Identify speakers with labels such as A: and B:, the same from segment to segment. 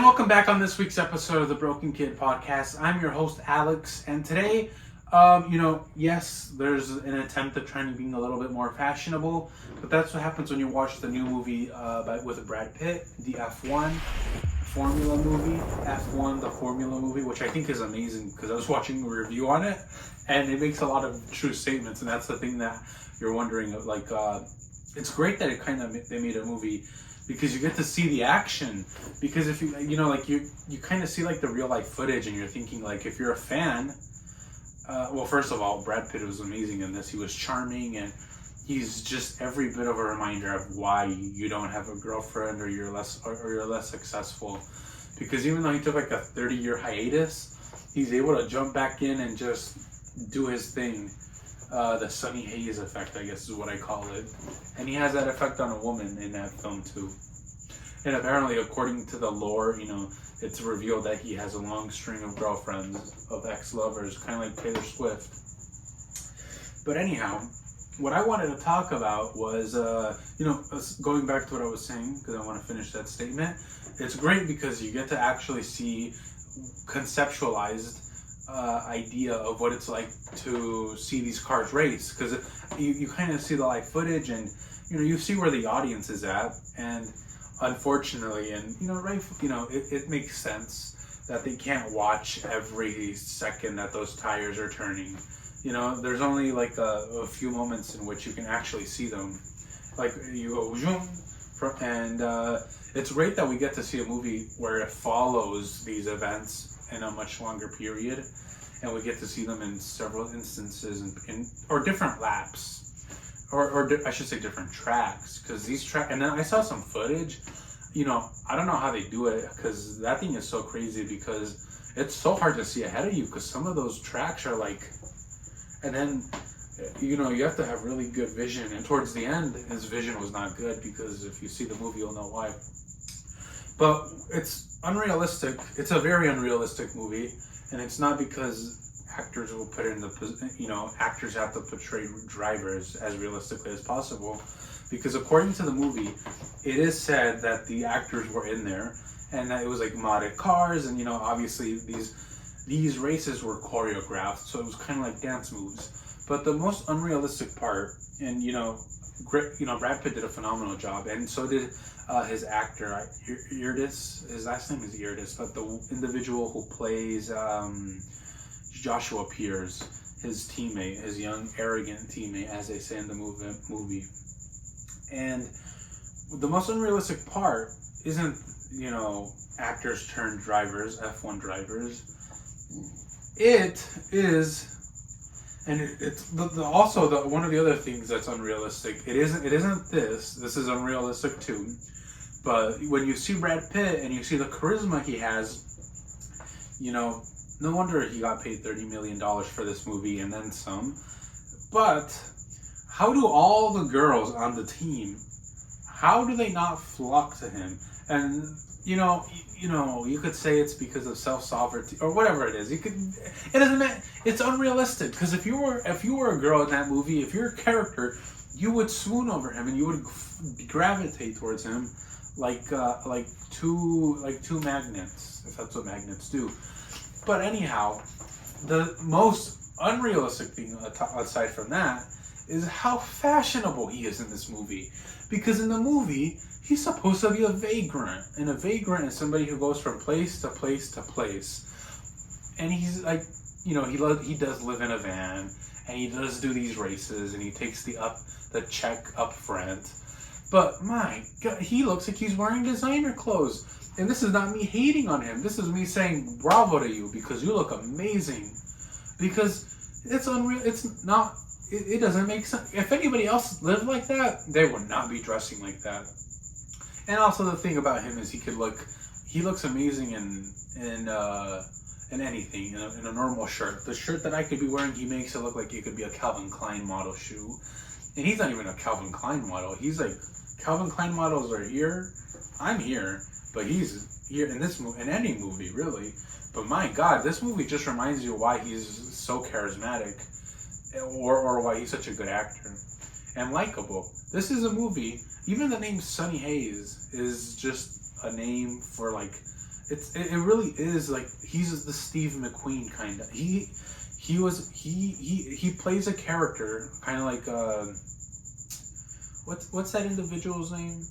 A: And welcome back on this week's episode of the Broken Kid Podcast. I'm your host, Alex, and today, yes, there's an attempt at trying to be a little bit more fashionable, but that's what happens when you watch the new movie with Brad Pitt, the F1 Formula movie, F1, the Formula movie, which I think is amazing because I was watching a review on it, and it makes a lot of true statements, and that's the thing that you're wondering, it's great that they made a movie because you get to see the action. Because if you kind of see like the real life footage, and you're thinking like if you're a fan, well, first of all, Brad Pitt was amazing in this. He was charming, and he's just every bit of a reminder of why you don't have a girlfriend or you're less successful. Because even though he took like a 30-year hiatus, he's able to jump back in and just do his thing. The Sunny Hayes effect, I guess is what I call it. And he has that effect on a woman in that film too. And apparently, according to the lore, it's revealed that he has a long string of girlfriends, of ex-lovers, kind of like Taylor Swift. But anyhow, what I wanted to talk about was, going back to what I was saying, because I want to finish that statement. It's great because you get to actually see conceptualized idea of what it's like to see these cars race, because you kind of see the live footage, and you see where the audience is at, and unfortunately, and it makes sense that they can't watch every second that those tires are turning. There's only like a few moments in which you can actually see them, like you go zoom, and it's great that we get to see a movie where it follows these events in a much longer period, and we get to see them in several instances or different laps, or I should say different tracks, because these tracks. And then I saw some footage. I don't know how they do it, because that thing is so crazy, because it's so hard to see ahead of you, because some of those tracks are like, and then you have to have really good vision, and towards the end his vision was not good, because if you see the movie you'll know why. But it's unrealistic. It's a very unrealistic movie, and it's not because actors will put in actors have to portray drivers as realistically as possible, because according to the movie, it is said that the actors were in there, and that it was like modded cars, and obviously these races were choreographed, so it was kind of like dance moves. But the most unrealistic part, and Brad Pitt did a phenomenal job, and so did his actor, Irdis. His last name is Irdis, but the individual who plays Joshua Pierce, his teammate, his young, arrogant teammate, as they say in the movie. And the most unrealistic part isn't, actors turned drivers, F1 drivers. It is. And it's also one of the other things that's unrealistic. It isn't this. This is unrealistic too. But when you see Brad Pitt and you see the charisma he has, no wonder he got paid $30 million for this movie and then some. But how do all the girls on the team, how do they not flock to him? And you could say it's because of self-sovereignty or whatever it is. It doesn't matter. It's unrealistic, because if you were a girl in that movie, if you're a character, you would swoon over him and you would gravitate towards him like two magnets, if that's what magnets do. But anyhow, the most unrealistic thing aside from that is how fashionable he is in this movie. Because in the movie, he's supposed to be a vagrant. And a vagrant is somebody who goes from place to place to place. And he's like, he does live in a van. And he does do these races. And he takes the check up front. But my God, he looks like he's wearing designer clothes. And this is not me hating on him. This is me saying bravo to you, because you look amazing. Because it's unreal. It's not... It doesn't make sense. If anybody else lived like that, they would not be dressing like that. And also the thing about him is he looks amazing in anything, in a normal shirt. The shirt that I could be wearing, he makes it look like it could be a Calvin Klein model shoe. And he's not even a Calvin Klein model. He's like, Calvin Klein models are here. I'm here. But he's here in this movie, in any movie, really. But my God, this movie just reminds you why he's so charismatic. Or why he's such a good actor and likable. This is a movie, even the name Sunny Hayes is just a name for like it really is like he's the Steve McQueen kind of. He plays a character kind of like what's that individual's name?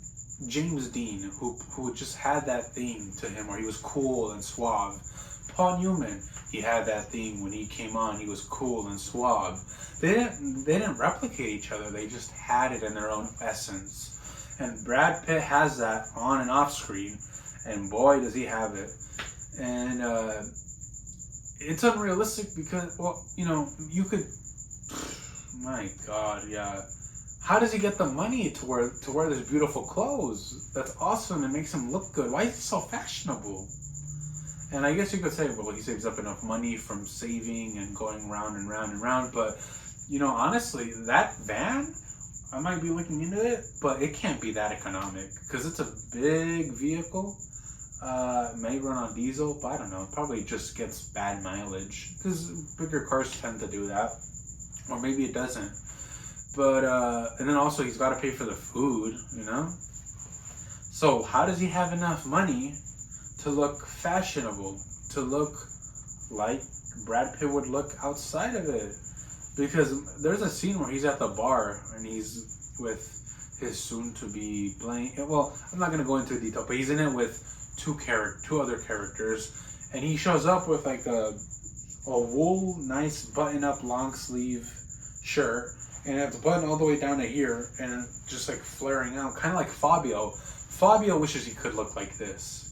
A: James Dean, who just had that thing to him where he was cool and suave. Paul Newman, he had that thing when he came on. He was cool and suave. They didn't replicate each other. They just had it in their own essence. And Brad Pitt has that on and off screen, and boy does he have it. And it's unrealistic because, well, you know, you could. My God, yeah. How does he get the money to wear this beautiful clothes? That's awesome. It makes him look good. Why is he so fashionable? And I guess you could say, well, he saves up enough money from saving and going round and round and round. But, you know, honestly, that van, I might be looking into it, but it can't be that economic because it's a big vehicle. It may run on diesel, but I don't know. It probably just gets bad mileage because bigger cars tend to do that. Or maybe it doesn't. But, and then also he's got to pay for the food, you know? So how does he have enough money to look fashionable, to look like Brad Pitt would look outside of it? Because there's a scene where he's at the bar and he's with his soon-to-be well, I'm not going to go into detail, but he's in it with two other characters, and he shows up with like a wool, nice button-up long-sleeve shirt, and have the button all the way down to here, and just like flaring out, kind of like Fabio. Fabio wishes he could look like this.